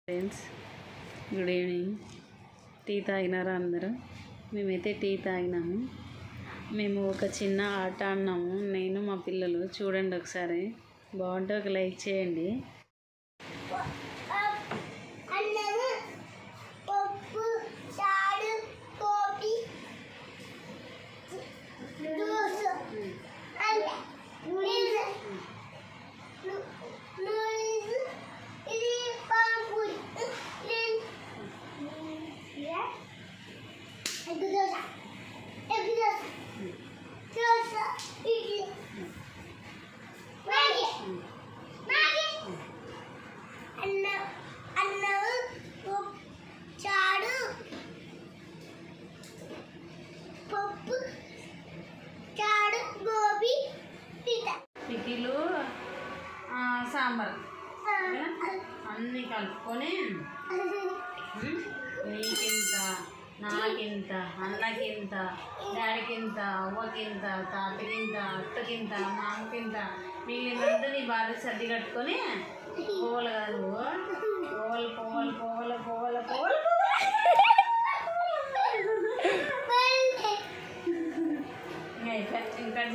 Friends, good evening. Tea తాగినారా అందరూ? మేమైతే tea తాగినాము. మేము ఒక చిన్న ఆట ఆడినాము, నేను మా పిల్లలు. చూడండి ఒకసారి, బాగుంటే ఒక లైక్ చేయండి. పికిలు, సాంబార్ అన్నీ కలుపుకొని నీకింత, నాకింత, అన్నకింత, డాడీకింత, అవ్వకింత, తాతకింత, అత్తకింత, మామకింత, మిగిలినంతా నీ భార్య సర్ది కట్టుకొని పువ్వులు కాదు పువ్వులు పువ్వులు పువ్వులు పువ్వులు పువ్వులు ఇంకా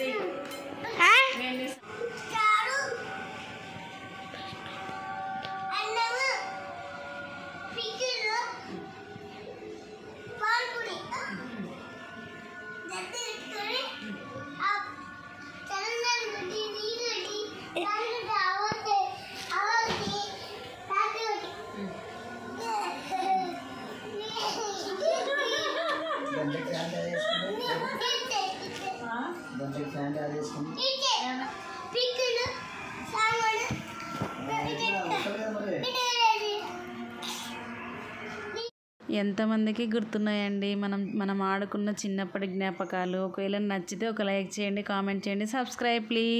ఎంతమందికి గుర్తున్నాయండి మనం ఆడుకున్న చిన్నప్పటి జ్ఞాపకాలు? ఒకవేళ నచ్చితే ఒక లైక్ చేయండి, కామెంట్ చేయండి, సబ్స్క్రైబ్ ప్లీజ్.